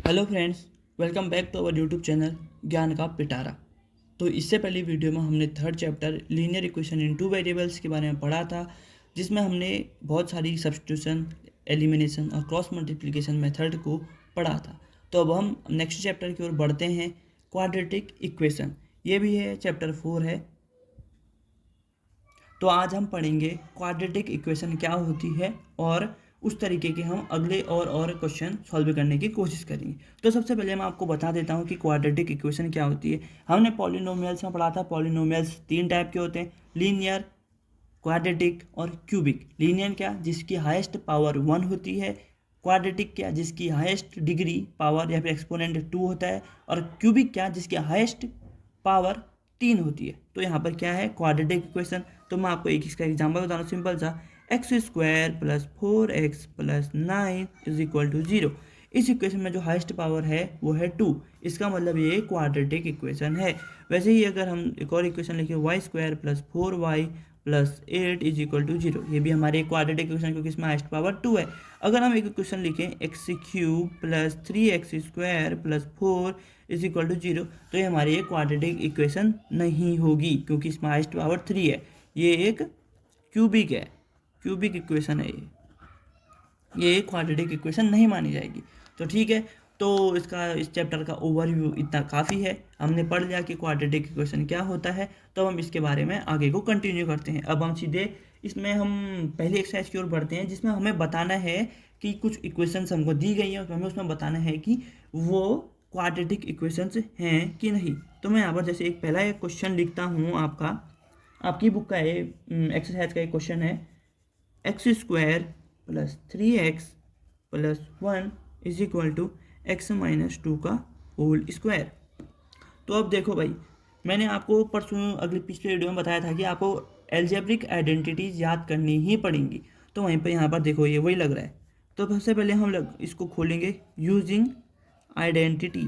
Hello friends, welcome back to our YouTube channel Gyan ka Pitara. तो इससे पहले वीडियो में हमने third chapter linear equation in two variables के बारे में पढ़ा था, जिसमें हमने बहुत सारी सब्स्टिट्यूशन, एलिमिनेशन और क्रॉस मल्टीप्लिकेशन मेथड को पढ़ा था। तो अब हम नेक्स्ट चैप्टर की ओर बढ़ते हैं, क्वाड्रेटिक इक्वेशन। ये भी है चैप्टर 4 है। तो आज हम पढ़ेंगे क्वाड्रेटिक इक्वेशन क्या होती है और उस तरीके के हम अगले और क्वेश्चन सॉल्व करने की कोशिश करेंगे। तो सबसे पहले मैं आपको बता देता हूँ कि क्वाड्रेटिक इक्वेशन क्या होती है। हमने पॉलिनोमियल्स में पढ़ा था। पॉलिनोमियल्स 3 टाइप के होते हैं, लीनियर, क्वाड्रेटिक और क्यूबिक। लीनियर क्या, जिसकी हाईएस्ट पावर 1 होती है। क्वाड्रेटिक क्या, जिसकी हाईएस्ट डिग्री पावर या फिर एक्सपोनेंट 2 होता है। और क्यूबिक क्या, जिसकी हाईएस्ट पावर 3 होती है। तो यहाँ पर क्या है, क्वाड्रेटिक इक्वेशन। तो मैं आपको एक इसका एग्जांपल बता रहा हूँ, सिंपल सा, x square plus 4x plus 9 is equal to 0। इस इक्वेशन में जो हाईएस्ट पावर है वो है 2। इसका मतलब ये क्वाड्रेटिक इक्वेशन है। वैसे ही अगर हम एक और इक्वेशन लिखें, y square plus 4y plus 8 is equal to 0, ये भी हमारे क्वाड्रेटिक इक्वेशन, क्योंकि इसमें हाईएस्ट पावर 2 है। अगर हम एक इक्वेशन लिखें, x cube plus 3x square plus 4 is equal to 0, तो ये हमारी एक क्वाड्रेटिक इक्वेशन नहीं होगी, क्योंकि इसमें हाईएस्ट पावर 3 है। ये एक क्यूबिक है, क्यूबिक इक्वेशन है। ये क्वाड्रेटिक इक्वेशन नहीं मानी जाएगी। तो ठीक है, तो इस चैप्टर का ओवरव्यू इतना काफ़ी है। हमने पढ़ लिया कि क्वाड्रेटिक इक्वेशन क्या होता है। तो हम इसके बारे में आगे को कंटिन्यू करते हैं। अब हम सीधे इसमें हम पहली एक्सरसाइज की ओर बढ़ते हैं, जिसमें हमें बताना है कि कुछ इक्वेशंस हमको दी गई हैं और हमें उसमें बताना है कि वो क्वाड्रेटिक इक्वेशंस हैं कि नहीं। तो मैं यहाँ पर जैसे एक पहला एक क्वेश्चन लिखता हूँ, आपकी बुक का एक्सरसाइज का एक क्वेश्चन है, x square plus 3x plus 1 is equal to x minus 2 का होल स्क्वायर। तो अब देखो भाई, मैंने आपको परसों पिछले वीडियो में बताया था कि आपको एल्जेब्रिक आइडेंटिटीज याद करनी ही पड़ेंगी। तो वहीं पर यहाँ पर देखो, ये वही लग रहा है। तो सबसे पहले हम इसको खोलेंगे यूजिंग आइडेंटिटी।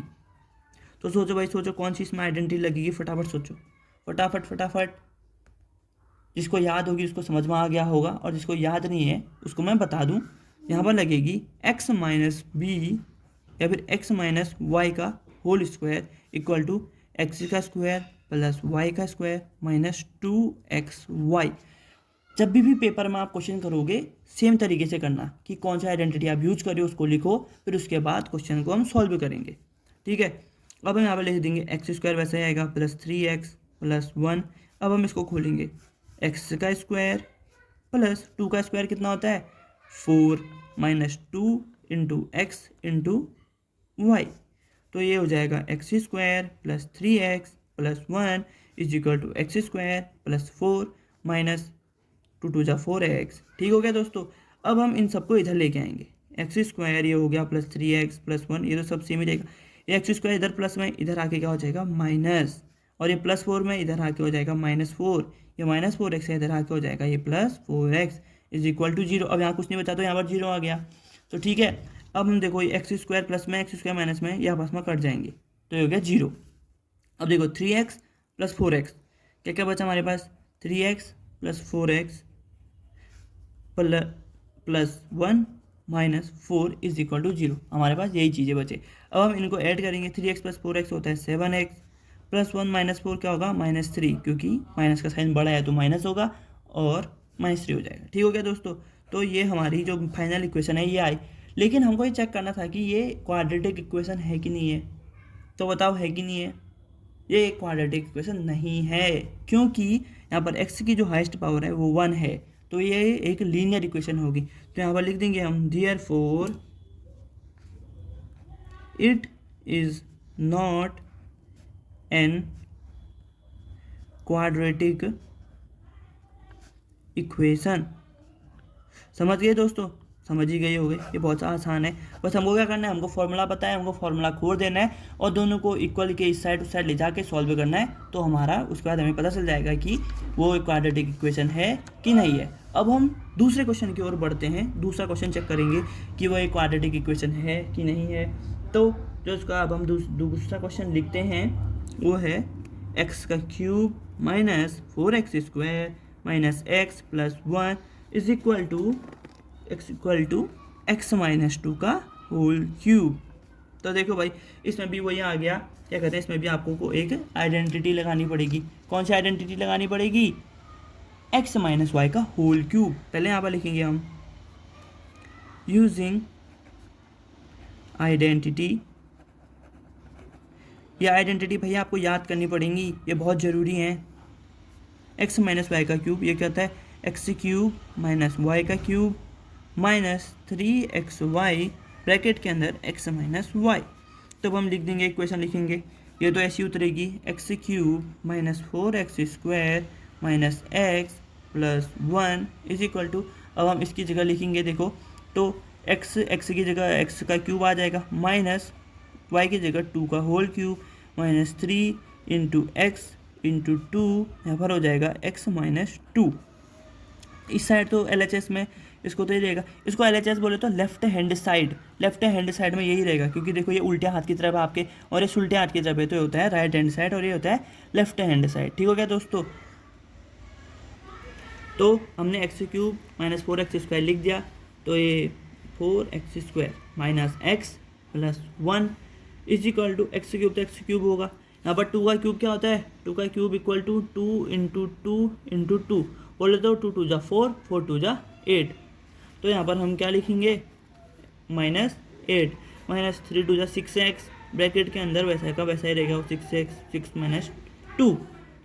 तो सोचो भाई, सोचो कौन सी इसमें आइडेंटिटी लगेगी, फटाफट सोचो, फटाफट फटाफट। जिसको याद होगी उसको समझ में आ गया होगा, और जिसको याद नहीं है उसको मैं बता दूं। यहाँ पर लगेगी x माइनस बी या फिर x माइनस वाई का whole square equal to x का स्क्वायर प्लस वाई का स्क्वायर माइनस 2xy। जब भी पेपर में आप क्वेश्चन करोगे, सेम तरीके से करना कि कौन सा आइडेंटिटी आप यूज करिए, उसको लिखो, फिर उसके बाद क्वेश्चन को हम सॉल्व करेंगे। ठीक है, अब हम यहाँ पर लिख देंगे एक्स स्क्वायर वैसे आएगा प्लस 3x प्लस 1। अब हम इसको खोलेंगे, एक्स का स्क्वायर प्लस 2 का स्क्वायर कितना होता है, 4 minus 2 into x into y. तो ये हो जाएगा x square plus 3x plus 1 is equal to x square plus 4 minus 2 two जा 4x। ठीक हो गया दोस्तों। अब हम इन सबको इधर लेके आएंगे, एक्स स्क्वायर ये हो गया प्लस 3x प्लस 1, ये तो सब सेम ही रहेगा। ये एक्स स्क्वायर इधर प्लस में, इधर आके क्या हो जाएगा माइनस, और ये प्लस 4 में इधर आके हो जाएगा -4, ये -4x है, इधर आके हो जाएगा ये +4x इज इक्वल टू 0। अब यहाँ कुछ नहीं बचा तो यहाँ पर 0 आ गया। तो ठीक है, अब हम देखो, ये एक्स स्क्वायर प्लस में, एक्स स्क्वायर माइनस में, ये आपस में कट जाएंगे, तो ये हो गया 0। अब देखो 3x प्लस 4x, क्या क्या बचा हमारे पास, 3x plus 4x plus 1 minus 4 is equal to 0। हमारे पास यही चीज़ें बचे। अब हम इनको ऐड करेंगे, 3x प्लस 4x होता है 7x प्लस 1 माइनस 4 क्या होगा, -3, क्योंकि माइनस का साइन बड़ा है तो माइनस होगा और -3 हो जाएगा। ठीक हो गया दोस्तों। तो ये हमारी जो फाइनल इक्वेशन है ये आई। लेकिन हमको ये चेक करना था कि ये क्वाड्रेटिक इक्वेशन है कि नहीं है। तो बताओ, है कि नहीं है। ये क्वाड्रेटिक इक्वेशन नहीं है, क्योंकि यहाँ पर x की जो हाईएस्ट पावर है वो 1 है, तो ये एक लीनियर इक्वेशन होगी। तो यहाँ पर लिख देंगे हम, therefore it is not an quadratic equation. समझ गए दोस्तों, समझ ही गए होंगे, ये बहुत आसान है। बस हमको क्या करना है, हमको फॉर्मूला पता है, हमको फॉर्मूला खोल देना है और दोनों को इक्वल के इस साइड उस साइड ले जाके सॉल्व करना है। तो हमारा उसके बाद हमें पता चल जाएगा कि वो एक क्वाड्रेटिक इक्वेशन है कि नहीं है। अब हम दूसरे क्वेश्चन की ओर बढ़ते हैं, दूसरा क्वेश्चन चेक करेंगे कि वो एक क्वाड्रेटिक इक्वेशन है कि नहीं है। तो जो उसका अब हम दूसरा क्वेश्चन लिखते हैं वो है एक्स का cube minus 4x square minus x plus 1 is equal to x minus 2 का होल क्यूब। तो देखो भाई इसमें भी वही आ गया, क्या कहते हैं, इसमें भी आपको को एक आइडेंटिटी लगानी पड़ेगी। कौन सी आइडेंटिटी लगानी पड़ेगी? x माइनस वाई का होल क्यूब। पहले यहाँ पर लिखेंगे हम यूजिंग आइडेंटिटी। ये आइडेंटिटी भैया आपको याद करनी पड़ेंगी, ये बहुत ज़रूरी है। x माइनस वाई का क्यूब, ये क्या होता है? एक्स क्यूब माइनस वाई का क्यूब माइनस 3xy ब्रैकेट के अंदर x माइनस वाई। तब हम लिख देंगे, इक्वेशन लिखेंगे, ये तो ऐसी उतरेगी, x cube minus 4x² minus x plus 1 is equal to, अब हम इसकी जगह लिखेंगे, देखो तो x की जगह x का क्यूब आ जाएगा माइनस y की जगह 2 का whole cube minus 3 into x into 2, यहाँ पर हो जाएगा x माइनस 2। इस साइड तो LHS में इसको तो ये रहेगा, इसको LHS बोले तो लेफ्ट हैंड साइड में यही रहेगा, क्योंकि देखो ये उल्टे हाथ की तरफ आपके और ये उल्टे हाथ की तरफ है, तो ये होता है राइट हैंड साइड और ये होता है लेफ्ट हैंड साइड। ठीक हो गया दोस्तों? तो हमने एक्स क्यूब माइनस 4x² लिख दिया, तो ये 4x² minus x plus 1 is equal to x cube, तो एक्स क्यूब होगा। यहाँ पर 2 का क्यूब क्या होता है? 2 का cube equal to 2 into 2 into 2, बोले तो 2 2 जा 4, 4 2 जा 8। तो यहाँ पर हम क्या लिखेंगे? माइनस 8 माइनस 3 2 जा 6x ब्रैकेट के अंदर वैसा का वैसा ही रहेगा, 6x 6 माइनस 2।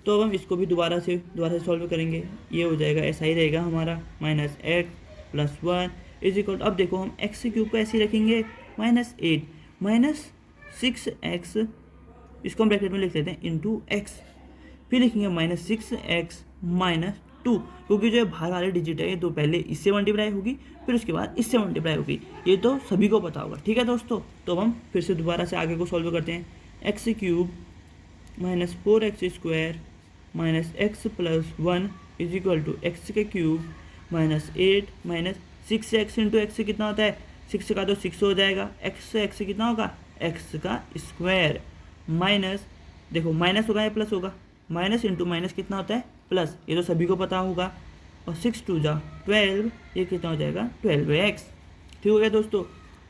तो अब हम इसको भी दोबारा से सॉल्व करेंगे, ये हो जाएगा ऐसा ही रहेगा हमारा, minus x plus 1 is equal. अब देखो हम एक्स क्यूब को ऐसे ही रखेंगे, माइनस 8 माइनस 6x, इसको हम ब्रैकेट में लिख लेते हैं इंटू एक्स, फिर लिखेंगे माइनस 6x माइनस 2, क्योंकि जो बाहर वाले डिजिट है ये तो पहले इससे मल्टीप्लाई होगी फिर उसके बाद इससे मल्टीप्लाई होगी, ये तो सभी को पता होगा। ठीक है दोस्तों, तो हम फिर से दोबारा से आगे को सॉल्व करते हैं। X cube minus 4x² minus x plus 1 is equal to x का cube minus 8 minus 6x into x कितना होता है? 6 का तो 6 हो जाएगा, एक्स कितना होगा? एक्स का स्क्वायर माइनस, देखो माइनस होगा या प्लस होगा? माइनस इंटू माइनस कितना होता है? प्लस, ये तो सभी को पता होगा। और 6 2 जा 12, ये कितना हो जाएगा? 12x। ठीक हो गया दोस्तों?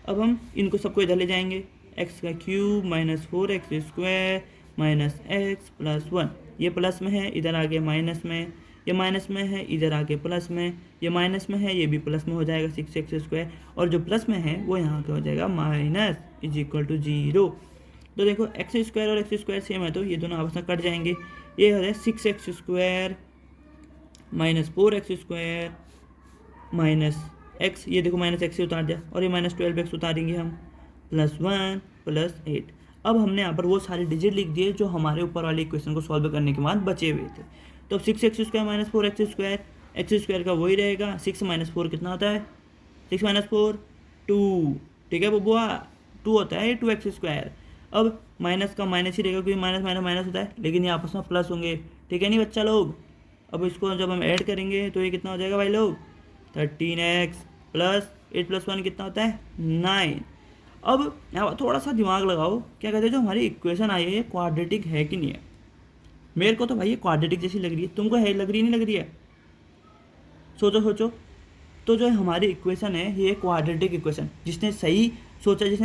अब हम इनको सबको इधर ले जाएंगे, एक्स का cube minus 4x² minus x plus 1, ये प्लस में है इधर आगे माइनस में, ये माइनस में है इधर आगे प्लस में, ये माइनस में है ये भी प्लस में हो जाएगा 6x², और जो प्लस में है वो यहाँ पे हो जाएगा माइनस इज इक्वल टू 0। तो देखो x² और x² सेम है तो ये दोनों आपस में कट जाएंगे, ये हो जाए 6x² minus 4x² minus x, ये देखो माइनस x से उतार दिया, और ये माइनस 12x उतारेंगे हम, प्लस 1 प्लस 8। अब हमने यहाँ पर वो सारे डिजिट लिख दिए जो हमारे ऊपर वाले इक्वेशन को सॉल्व करने के बाद बचे हुए थे। तो अब 6x² माइनस 4x², x² का वही रहेगा, 6 माइनस 4 कितना होता है? 6 माइनस 4 2, ठीक है बबुआ, 2 होता है 2x²। अब माइनस का माइनस ही रहेगा क्योंकि माइनस माइनस माइनस होता है, लेकिन ये आपस में प्लस होंगे, ठीक है नहीं बच्चा लोग? अब इसको जब हम ऐड करेंगे तो ये कितना हो जाएगा भाई लोग? 13x प्लस 8 प्लस 1 कितना होता है? 9। अब यहाँ पर थोड़ा सा दिमाग लगाओ, क्या कहते हैं, जो हमारी इक्वेशन आई है ये क्वाड्रेटिक है कि नहीं है? मेरे को तो भाई ये क्वाड्रेटिक जैसी लग रही है, तुमको है लग रही नहीं लग रही है? सोचो। तो जो हमारी इक्वेशन है ये क्वाड्रेटिक इक्वेशन, जिसने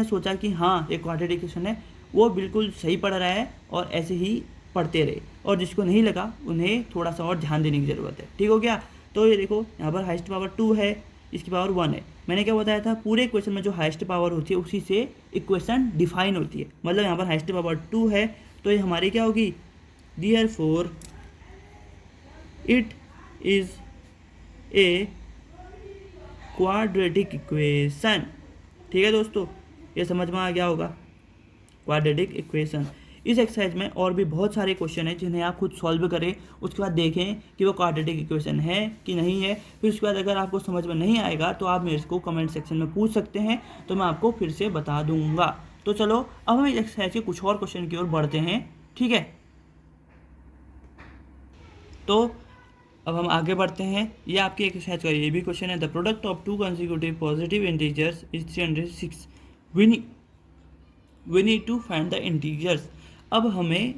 सोचा कि हाँ ये क्वाड्रेटिक इक्वेशन है, वो बिल्कुल सही पढ़ रहा है और ऐसे ही पढ़ते रहे, और जिसको नहीं लगा उन्हें थोड़ा सा और ध्यान देने की ज़रूरत है। ठीक हो गया? तो ये देखो यहाँ पर हाइस्ट पावर 2 है, इसकी पावर 1 है। मैंने क्या बताया था, पूरे इक्वेशन में जो हाइस्ट पावर होती है उसी से इक्वेशन डिफाइन होती है, मतलब यहाँ पर हाइस्ट पावर 2 है तो ये हमारी क्या होगी? Therefore it is a quadratic equation. ठीक है दोस्तों, ये समझ में आ गया होगा, क्वाड्रेटिक इक्वेशन। इस एक्सरसाइज में और भी बहुत सारे क्वेश्चन हैं जिन्हें आप खुद सॉल्व करें, उसके बाद देखें कि वो क्वाड्रेटिक इक्वेशन है कि नहीं है। फिर उसके बाद अगर आपको समझ में नहीं आएगा तो आप मेरे को कमेंट सेक्शन में पूछ सकते हैं, तो मैं आपको फिर से बता दूंगा। तो चलो अब हम इस एक्सरसाइज के कुछ और क्वेश्चन की ओर बढ़ते हैं। ठीक है, तो अब हम आगे बढ़ते हैं। ये आपकी एक्सरसाइज का ये भी क्वेश्चन है, the product of 2 consecutive positive integers is 306, we need to find the integers. अब हमें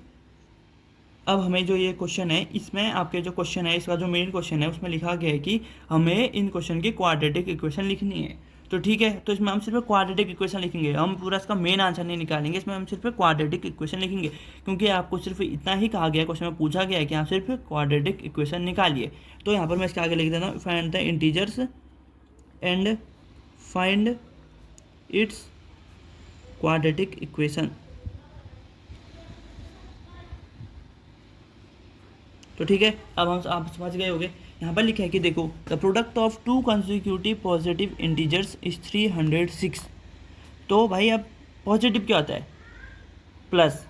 जो ये क्वेश्चन है, इसमें आपके जो क्वेश्चन है, इसका जो मेन क्वेश्चन है उसमें लिखा गया है कि हमें इन क्वेश्चन की क्वाड्रेटिक इक्वेशन लिखनी है। तो ठीक है, तो इसमें हम सिर्फ क्वाड्रेटिक इक्वेशन लिखेंगे, हम पूरा इसका मेन आंसर नहीं निकालेंगे, इसमें हम सिर्फ क्वाड्रेटिक इक्वेशन लिखेंगे, क्योंकि आपको सिर्फ इतना ही कहा गया, क्वेश्चन में पूछा गया है कि आप सिर्फ क्वाड्रेटिक इक्वेशन निकालिए। तो यहाँ पर मैं इसके आगे लिख देता हूँ, find the integers and find its quadratic equation. तो ठीक है, अब हम आप समझ गए होंगे। यहाँ पर लिखा है कि देखो, the product of to consecutive positive integers is 306। तो भाई अब पॉजिटिव क्या होता है? प्लस,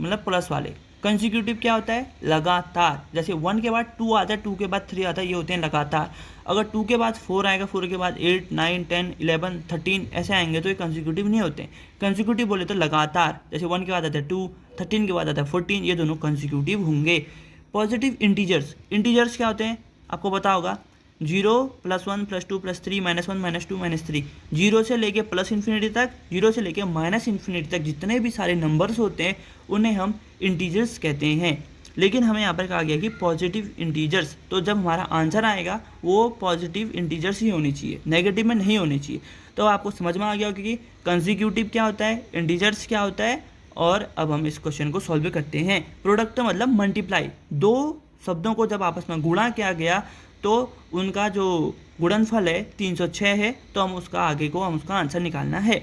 मतलब प्लस वाले। कंसिक्यूटिव क्या होता है? लगातार। जैसे 1 के बाद 2 आता है, 2 के बाद 3 आता है, ये होते हैं लगातार। अगर 2 के बाद 4 आएगा, 4 के बाद 8, 9, 10, 11, 13 ऐसे आएंगे तो ये कंसिक्यूटिव नहीं होते। कंसिक्यूटिव बोले तो लगातार, जैसे 1 के बाद आता है 2, 13 के बाद आता है 14, ये दोनों कंसिक्यूटिव होंगे। पॉजिटिव इंटीजर्स, इंटीजर्स क्या होते हैं आपको पता होगा, 0 +1 +2 +3 -1 -2 -3, 0 से लेके प्लस इन्फिनिटी तक, 0 से लेके माइनस इन्फिनिटी तक जितने भी सारे नंबर्स होते हैं उन्हें हम इंटीजर्स कहते हैं। लेकिन हमें यहाँ पर कहा गया कि पॉजिटिव इंटीजर्स, तो जब हमारा आंसर आएगा वो पॉजिटिव इंटीजर्स ही होनी चाहिए, नेगेटिव में नहीं होनी चाहिए। तो आपको समझ में आ गया होगा कि कंसिक्यूटिव क्या होता है, इंटीजर्स क्या होता है। और अब हम इस क्वेश्चन को सॉल्व करते हैं। प्रोडक्ट मतलब मल्टीप्लाई, दो शब्दों को जब आपस में गुणा किया गया तो उनका जो गुणनफल है 306 है, तो हम उसका आगे को हम उसका आंसर निकालना है।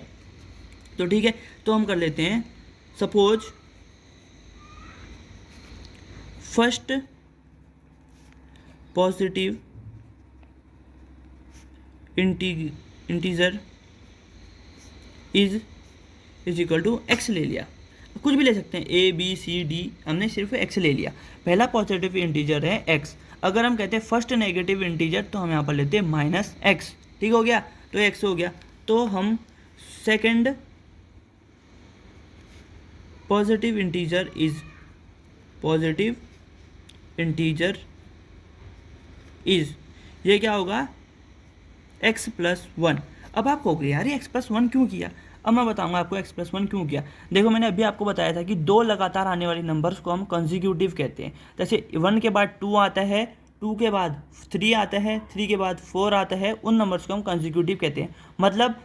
तो ठीक है, तो हम कर लेते हैं। Suppose first positive integer is equal to x ले लिया, कुछ भी ले सकते हैं, ए बी सी डी, हमने सिर्फ एक्स ले लिया। पहला पॉजिटिव इंटीजर है एक्स। अगर हम कहते हैं फर्स्ट नेगेटिव इंटीजर तो हम यहाँ पर लेते हैं -x। ठीक हो गया, तो x हो गया। तो हम सेकंड पॉजिटिव इंटीजर इज ये क्या होगा, x+1। अब आप कहोगे यार ये x+1 क्यों किया? अब मैं बताऊंगा आपको x+1 क्यों किया। देखो, मैंने अभी आपको बताया था कि दो लगातार आने वाली नंबर्स को हम कंसिक्यूटिव कहते हैं। जैसे 1 के बाद 2 आता है, 2 के बाद 3 आता है, 3 के बाद 4 आता है, उन नंबर्स को हम कंसिक्यूटिव कहते हैं। मतलब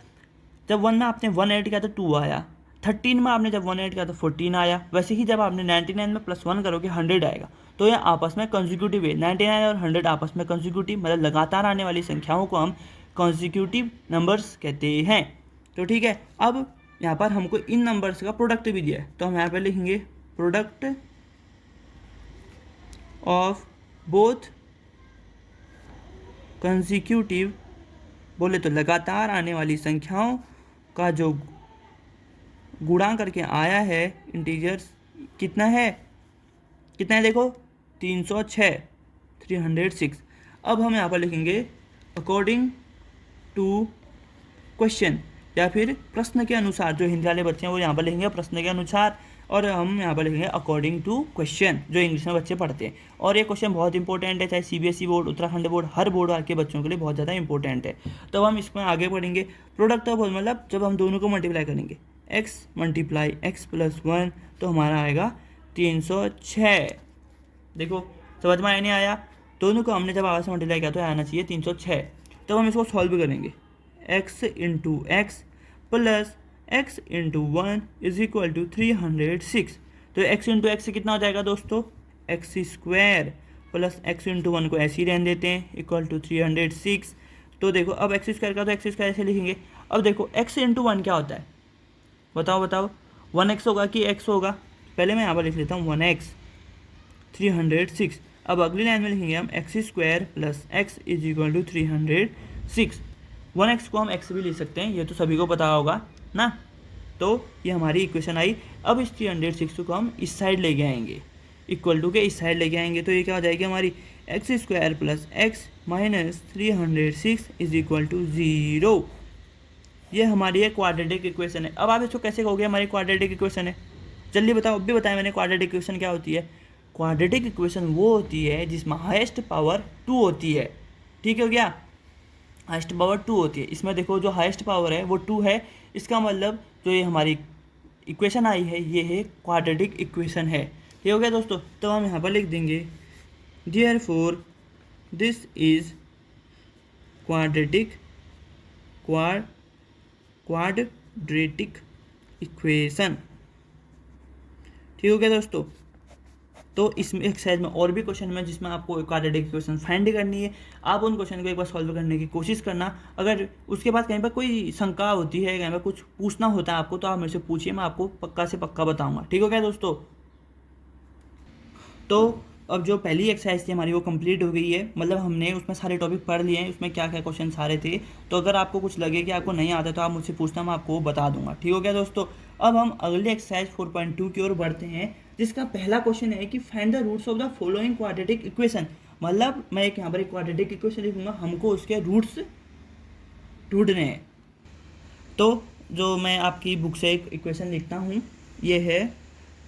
जब 1 में आपने 1 ऐड किया तो 2 आया, 13 में आपने जब 1 ऐड किया तो 14 आया। वैसे ही जब आपने 99 में +1 करोगे 100 आएगा। तो ये आपस में कंसिक्यूटिव है, 99 और 100 आपस में कंसिक्यूटिव, मतलब लगातार आने वाली संख्याओं को हम कंसिक्यूटिव नंबर्स कहते हैं। तो ठीक है, अब यहाँ पर हमको इन नंबर्स का प्रोडक्ट भी दिया है, तो हम यहाँ पर लिखेंगे प्रोडक्ट ऑफ बोथ कंसिक्यूटिव, बोले तो लगातार आने वाली संख्याओं का जो गुणा करके आया है इंटीजर्स, कितना है देखो 306। अब हम यहाँ पर लिखेंगे अकॉर्डिंग टू क्वेश्चन, या फिर प्रश्न के अनुसार। जो हिंदी वाले बच्चे हैं वो यहाँ पर लिखेंगे प्रश्न के अनुसार, और हम यहाँ पर लिखेंगे अकॉर्डिंग टू क्वेश्चन, जो इंग्लिश में बच्चे पढ़ते हैं। और ये क्वेश्चन बहुत इंपॉर्टेंट है, चाहे सीबीएसई बोर्ड, उत्तराखंड बोर्ड, हर बोर्ड के बच्चों के लिए बहुत ज़्यादा इंपॉर्टेंट है। तो हम इसमें आगे पढ़ेंगे। प्रोडक्ट ऑफ मतलब जब हम दोनों को मल्टीप्लाई करेंगे, x × x+1, तो हमारा आएगा 306। देखो समझ में आया नहीं आया? दोनों को हमने जब आपस में मल्टीप्लाई किया तो आना चाहिए 306। तब हम इसको सॉल्व करेंगे, x × x प्लस x × 1 = 306। तो x × x कितना हो जाएगा दोस्तों, x² प्लस x × 1 को ऐसे ही रहने देते हैं, = 306। तो देखो अब x² का तो x² ऐसे लिखेंगे। अब देखो x × 1 क्या होता है, बताओ 1x होगा कि x होगा? पहले मैं यहाँ पर लिख लेता हूँ 1x 306। अब अगली लाइन में लिखेंगे हम x² प्लस x = 306। 1x को हम x भी लिख सकते हैं, ये तो सभी को पता होगा ना। तो ये हमारी इक्वेशन आई। अब इस 306 को हम इस साइड लेके आएंगे, इक्वल टू के इस साइड लेके आएंगे, तो ये क्या हो जाएगी हमारी x² प्लस x माइनस 306 = 0। ये हमारी एक क्वाड्रेटिक इक्वेशन है। अब आप इसको कैसे कहोगे हमारी क्वाड्रेटिक इक्वेशन है? जल्दी बताओ, अभी बताया मैंने क्वाड्रेटिक इक्वेशन क्या होती है। क्वाड्रेटिक इक्वेशन वो होती है जिसमें हाईएस्ट पावर 2 होती है। ठीक हो गया, हाईएस्ट पावर 2 होती है। इसमें देखो जो हाईएस्ट पावर है वो 2 है, इसका मतलब जो ये हमारी इक्वेशन आई है ये है क्वाड्रेटिक इक्वेशन है। ये हो गया दोस्तों। तो हम यहाँ पर लिख देंगे therefore this is quadratic quadratic equation. ठीक हो गया दोस्तों। तो इसमें एक्सरसाइज में और भी क्वेश्चन में जिसमें आपको क्वाड्रेटिक इक्वेशन फाइंड करनी है, आप उन क्वेश्चन को एक बार सॉल्व करने की कोशिश करना। अगर उसके बाद कहीं पर कोई शंका होती है, कहीं पर कुछ पूछना होता है आपको, तो आप मेरे से पूछिए, मैं आपको पक्का से पक्का बताऊंगा। ठीक हो गया दोस्तों। तो अब जो पहली एक्सरसाइज थी हमारी वो कंप्लीट हो गई है, मतलब हमने उसमें सारे टॉपिक पढ़ लिए हैं, उसमें क्या क्या क्वेश्चन सारे थे। तो अगर आपको कुछ लगे कि आपको नहीं आता तो आप मुझसे पूछना, मैं आपको बता दूंगा। ठीक हो गया दोस्तों। अब हम अगले एक्सरसाइज 4.2 की ओर बढ़ते हैं, जिसका पहला क्वेश्चन है कि find the roots of the following quadratic equation. मतलब मैं एक यहाँ पर एक क्वाड्रेटिक इक्वेशन लिखूंगा, हमको उसके रूट्स ढूंढने हैं। तो जो मैं आपकी बुक से एक इक्वेशन लिखता हूँ, ये है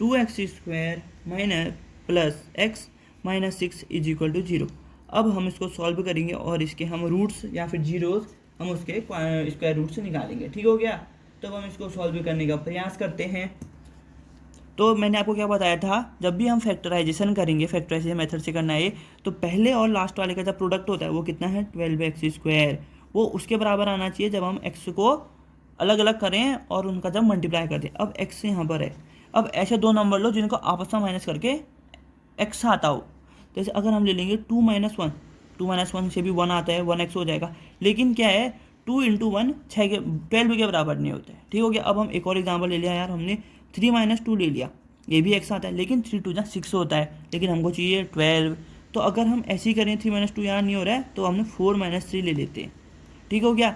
2x² minus plus x minus 6 is equal to 0। अब हम इसको सॉल्व करेंगे और इसके हम रूट्स या फिर जीरोस हम उसके स्क्वायर रूट से निकालेंगे। ठीक हो गया। तो अब हम इसको सॉल्व करने का प्रयास करते हैं। तो मैंने आपको क्या बताया था, जब भी हम फैक्टराइजेशन करेंगे, फैक्टराइजेशन मेथड से करना है, तो पहले और लास्ट वाले का जब प्रोडक्ट होता है वो कितना है 12x², वो उसके बराबर आना चाहिए जब हम x को अलग अलग करें और उनका जब मल्टीप्लाई कर दें। अब x यहाँ पर है, अब ऐसे दो नंबर लो जिनको आपस में माइनस करके x आता हो। जैसे अगर हम ले लेंगे 2 - 1, 2 - 1 से भी 1 आता है, 1x हो जाएगा। लेकिन क्या है 2 × 1 6 के 12 के बराबर नहीं होता है। ठीक हो गया। अब हम एक और एग्जाम्पल ले लिया यार, हमने 3 - 2 ले लिया, ये भी x आता है, लेकिन 3 × 2 = 6 होता है, लेकिन हमको चाहिए 12। तो अगर हम ऐसे ही करें 3 - 2 यहाँ नहीं हो रहा है, तो हमने 4 - 3 ले लेते हैं। ठीक हो गया।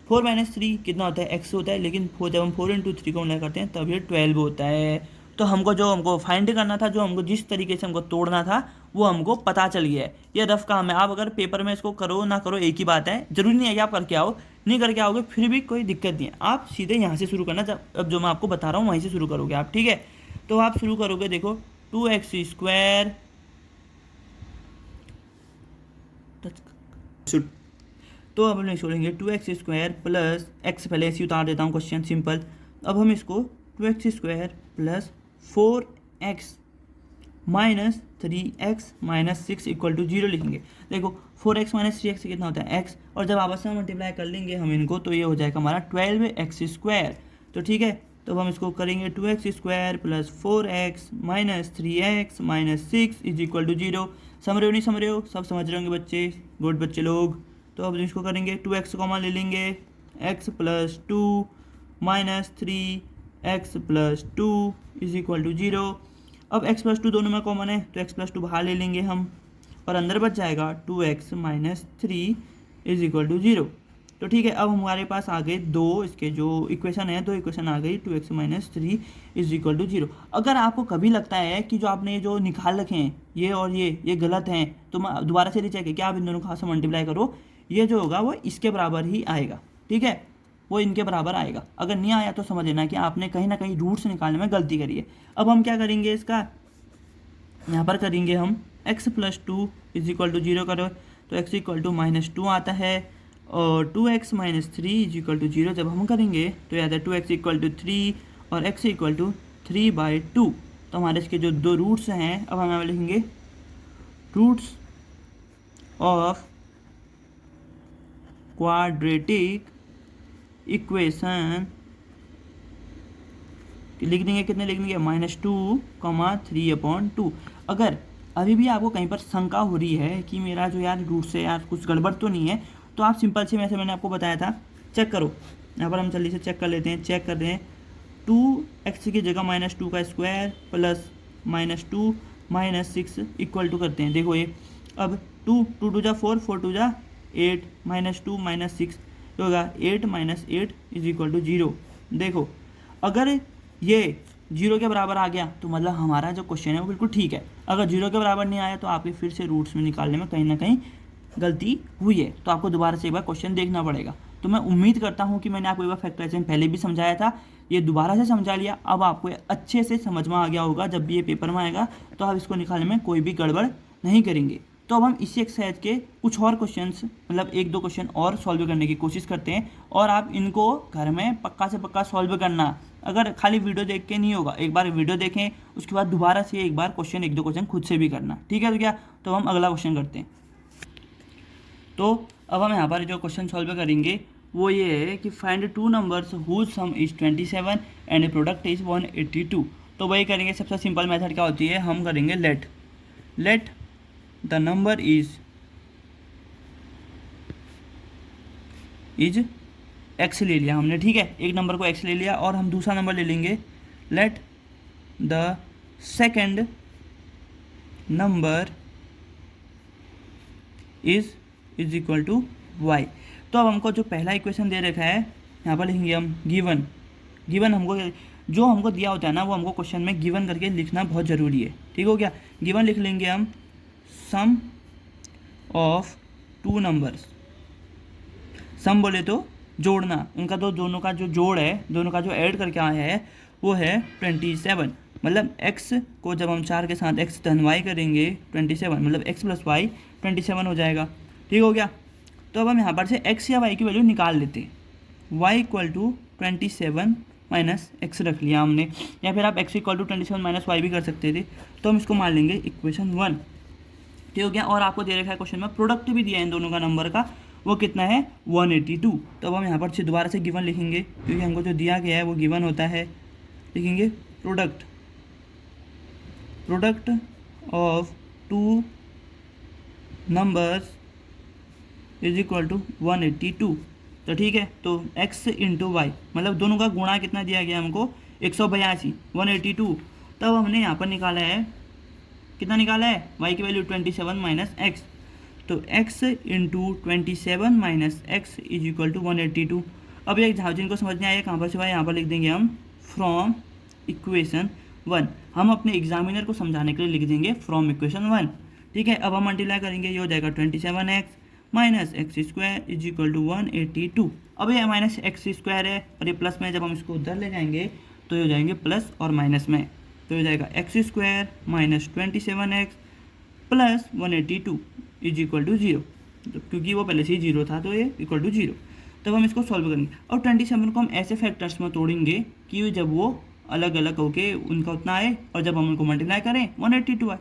4 - 3 कितना होता है x होता है, लेकिन जब हम 4 × 3 को मल्टीप्लाई करते हैं तब ये 12 होता है। तो हमको फाइंड करना था, जो हमको जिस तरीके से हमको तोड़ना था वो हमको पता चल गया है। ये रफ काम है, आप अगर पेपर में इसको करो ना करो एक ही बात है, जरूरी नहीं है कि आप करके आओ, नहीं करके आओगे फिर भी कोई दिक्कत नहीं है। आप सीधे यहाँ से शुरू करना, अब जो मैं आपको बता रहा हूँ वहीं से शुरू करोगे आप। ठीक है। तो आप शुरू करोगे, देखो 2x², तो अब हम छोड़ेंगे 2x² प्लस एक्स, पहले ऐसे उतार देता हूँ क्वेश्चन सिंपल। अब हम इसको 2x² plus 4x minus 3x minus 6 equal to 0 लिखेंगे। देखो 4x माइनस 3x कितना होता है x, और जब आपस में मल्टीप्लाई कर लेंगे हम इनको तो ये हो जाएगा हमारा 12x²। तो ठीक है। तो अब हम इसको करेंगे 2x² plus 4x minus 3x minus 6 is equal to 0। समझ रहे हो नहीं समझ रहे हो, सब समझ रहे होंगे बच्चे, गुड बच्चे लोग। तो अब इसको करेंगे 2x कॉमन ले लेंगे, x plus 2 minus 3x plus 2 is equal to 0। अब x प्लस 2 दोनों में कॉमन है, तो x प्लस 2 बाहर ले लेंगे हम, और अंदर बच जाएगा 2x minus 3 is equal to 0। तो ठीक है। अब हमारे पास आ गए दो इसके जो इक्वेशन है, दो इक्वेशन आ गई 2x minus 3 is equal to 0। अगर आपको कभी लगता है कि जो आपने जो निकाल रखे हैं ये और ये गलत हैं, तो मैं दोबारा से रीचेक है कि आप इन दोनों को से मल्टीप्लाई करो, ये जो होगा वो इसके बराबर ही आएगा। ठीक है, वो इनके बराबर आएगा। अगर नहीं आया तो समझ लेना कि आपने कहीं ना कहीं रूट्स निकालने में गलती करी है। अब हम क्या करेंगे, इसका यहाँ पर करेंगे हम x plus 2 is equal to 0 करो, तो x इक्वल टू -2 आता है, और 2x minus 3 is equal to 0 जब हम करेंगे तो याद है 2x इक्वल टू 3 और x इक्वल टू 3/2। तो हमारे इसके जो दो रूट्स हैं, अब हम यहाँ लिखेंगे रूट्स ऑफ क्वाड्रेटिक इक्वेशन, लिख देंगे कितने लिख देंगे -2, 3/2। अगर अभी भी आपको कहीं पर शंका हो रही है कि मेरा जो यार रूट से यार कुछ गड़बड़ तो नहीं है, तो आप सिंपल से वैसे मैंने आपको बताया था चेक करो। यहाँ पर हम जल्दी से चेक कर लेते हैं, चेक कर रहे हैं 2x की जगह -2 का square plus -2 minus 6 equal to करते हैं। देखो ये अब 2 2 2 जा 4 4 2 जा 8 -2 माइनस 6 होगा 8 माइनस 8 इज इक्वल टू 0। देखो अगर ये 0 के बराबर आ गया तो मतलब हमारा जो क्वेश्चन है वो बिल्कुल ठीक है। अगर 0 के बराबर नहीं आया तो आपके फिर से रूट्स में निकालने में कहीं ना कहीं गलती हुई है, तो आपको दोबारा से एक बार क्वेश्चन देखना पड़ेगा। तो मैं उम्मीद करता हूँ कि मैंने आपको एक बार फैक्टराइजेशन पहले भी समझाया था, ये दोबारा से समझा लिया, अब आपको अच्छे से समझ में आ गया होगा। जब भी ये पेपर में आएगा तो आप इसको निकालने में कोई भी गड़बड़ नहीं करेंगे। तो अब हम इसी एक्सरसाइज के कुछ और क्वेश्चंस, मतलब 1-2 क्वेश्चन और सॉल्व करने की कोशिश करते हैं, और आप इनको घर में पक्का से पक्का सॉल्व करना। अगर खाली वीडियो देख के नहीं होगा, एक बार वीडियो देखें उसके बाद दोबारा से एक बार क्वेश्चन 1-2 क्वेश्चन खुद से भी करना। ठीक है, तो क्या, तो हम अगला क्वेश्चन करते हैं। तो अब हम यहाँ पर जो क्वेश्चन सॉल्व करेंगे वो ये है कि find two numbers whose sum is 27 and product is 182। तो वही करेंगे, सबसे सिंपल मेथड क्या होती है, हम करेंगे let the number is x ले लिया हमने, ठीक है, एक नंबर को एक्स ले लिया, और हम दूसरा नंबर ले लेंगे let the second number is equal to y. तो अब हमको जो पहला इक्वेशन दे रखा है यहाँ पर लिखेंगे हम गिवन हमको जो हमको दिया होता है ना, वो हमको क्वेश्चन में गिवन करके लिखना बहुत ज़रूरी है, ठीक हो गया। गिवन लिख लेंगे हम सम ऑफ टू नंबर्स, सम बोले तो जोड़ना, उनका दोनों का जो जोड़ है, दोनों का जो ऐड करके आया है वो है 27। मतलब x को जब हम 4 के साथ x धन y करेंगे 27, मतलब x प्लस वाई 27 हो जाएगा, ठीक हो गया। तो अब हम यहाँ पर से x या y की वैल्यू निकाल लेते हैं। y equal to 27 minus x रख लिया हमने, या फिर आप x equal to 27 minus y भी कर सकते थे। तो हम इसको मान लेंगे इक्वेशन 1, ठीक हो गया। और आपको दे रखा है क्वेश्चन में प्रोडक्ट भी दिया है इन दोनों का नंबर का, वो कितना है 182। तो अब हम यहाँ पर से दोबारा से गिवन लिखेंगे, क्योंकि हमको जो दिया गया है वो गिवन होता है। लिखेंगे product of two numbers is equal to 182। तो ठीक है, तो x इंटू वाई, मतलब दोनों का गुणा कितना दिया गया हमको 182, 182। तब हमने यहाँ पर निकाला है, कितना निकाला है, y की वैल्यू 27 माइनस एक्स। तो x into 27 minus x is equal to 182। अब एक जिनको समझ में आया कहाँ पर से भाई, यहाँ पर लिख देंगे हम फ्रॉम इक्वेशन 1। हम अपने एग्जामिनर को समझाने के लिए लिख देंगे फ्रॉम इक्वेशन 1, ठीक है। अब हम मल्टीप्लाई करेंगे, ये हो जाएगा 27x minus x square is equal to 182। अब ये माइनस एक्स स्क्वायर है और ये प्लस में, जब हम इसको उधर ले जाएंगे तो ये हो जाएंगे प्लस और माइनस में, तो हो जाएगा x square minus 27x plus 182 is equal to 0। तो क्योंकि वो पहले से ही 0 था तो ये इक्वल टू 0। तब हम इसको सॉल्व करेंगे और 27 को हम ऐसे फैक्टर्स में तोड़ेंगे कि जब वो अलग अलग होके उनका उतना आए, और जब हम उनको मल्टीप्लाई करें 182 आए।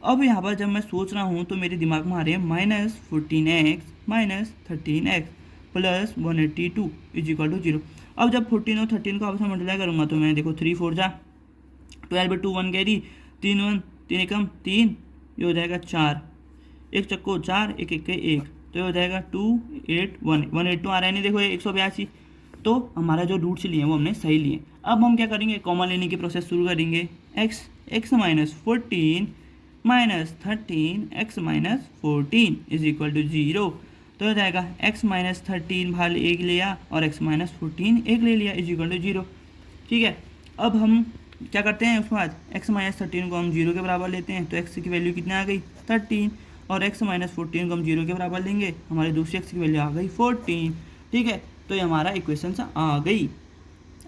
अब यहाँ पर जब मैं सोच रहा हूँ तो मेरे दिमाग में आ रहे हैं minus 14x minus 13x plus 182 is equal to 0। अब जब 14 और 13 को आपस में मल्टीप्लाई करूँगा तो मैं देखो 3 4 जा 12 2 1 कैरी 3 1 3 एकम 3, ये हो जाएगा 4, एक चक्को 4, एक एक 1, तो ये हो जाएगा 2 8 1 182 आ रहा है नहीं, देखो ये 182। तो हमारा जो रूट्स लिए हैं वो हमने सही लिए। अब हम क्या करेंगे, कॉमन लेने की प्रोसेस शुरू करेंगे। x minus 14 minus 13 x minus 14 is equal to 0। तो हो जाएगा x माइनस 13 भाग 1 लिया और x माइनस 14 1 ले लिया इज इक्वल टू 0, ठीक है। अब हम क्या करते हैं, उसके बाद x माइनस 13 को हम 0 के बराबर लेते हैं, तो x की वैल्यू कितनी आ गई 13, और x माइनस 14 को हम 0 के बराबर लेंगे, हमारी दूसरी x की वैल्यू आ गई 14, ठीक है। तो ये हमारा इक्वेशन आ गई।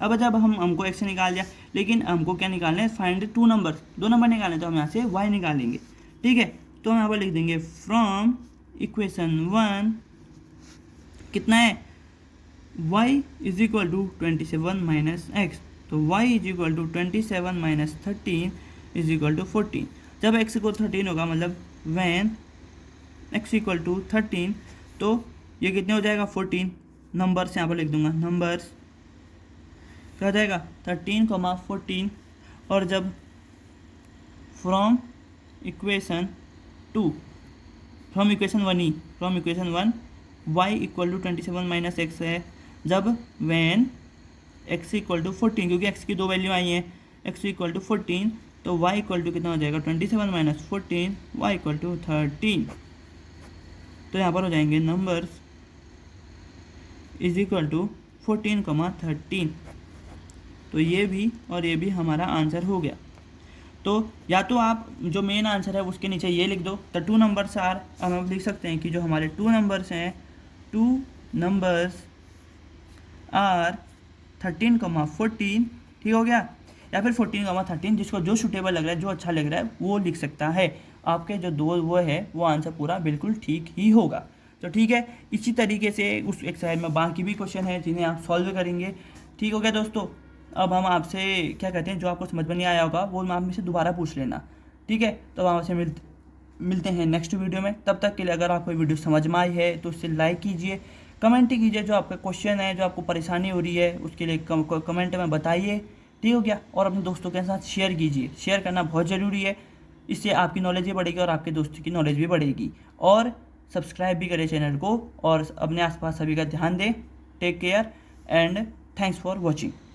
अब जब हमको x निकाल दिया, लेकिन हमको क्या निकालना है, फाइंड टू नंबर, दो नंबर निकालने, तो हम यहाँ से y निकालेंगे, ठीक है। तो हम यहाँ पर लिख देंगे फ्रॉम इक्वेशन 1 कितना है, y is equal to 27 minus x, तो y is equal to 27 minus 13 is equal to 14। जब x को 13 होगा, मतलब वैन x इक्वल टू 13, तो ये कितने हो जाएगा 14। नंबर्स यहाँ पर लिख दूंगा, नंबर्स क्या हो जाएगा 13 14। और जब from equation 2, from equation 1 y equal to 27 minus x है, जब वैन x इक्वल टू 14, क्योंकि x की दो वैल्यू आई हैं, x इक्वल टू 14, तो y इक्वल टू कितना हो जाएगा 27 माइनस 14, y इक्वल टू 13। तो यहाँ पर हो जाएंगे नंबर्स इज इक्वल टू 14 13। तो ये भी और ये भी हमारा आंसर हो गया। तो या तो आप जो मेन आंसर है उसके नीचे ये लिख दो, द टू नंबर्स आर, अब हम लिख सकते हैं कि जो हमारे टू नंबर्स हैं, टू नंबर्स आर 13 14, ठीक हो गया। या फिर 14 13, जिसको जो सूटेबल लग रहा है, जो अच्छा लग रहा है वो लिख सकता है। आपके जो दो वो है वो आंसर पूरा बिल्कुल ठीक ही होगा। तो ठीक है, इसी तरीके से उस एक्सरसाइज में बाकी भी क्वेश्चन है जिन्हें आप सॉल्व करेंगे, ठीक हो गया दोस्तों। अब हम आपसे क्या कहते हैं, जो आपको समझ में नहीं आया होगा वो आप में से दोबारा पूछ लेना, ठीक है। तो हम आपसे मिलते हैं नेक्स्ट वीडियो में। तब तक के लिए अगर आपको वीडियो समझ में आई है तो उससे लाइक कीजिए, कमेंट कीजिए जो आपका क्वेश्चन है, जो आपको परेशानी हो रही है उसके लिए कमेंट में बताइए, ठीक हो गया। और अपने दोस्तों के साथ शेयर कीजिए, शेयर करना बहुत ज़रूरी है, इससे आपकी नॉलेज भी बढ़ेगी और आपके दोस्तों की नॉलेज भी बढ़ेगी। और सब्सक्राइब भी करें चैनल को और अपने आसपास सभी का ध्यान दें। Take care and thanks for watching.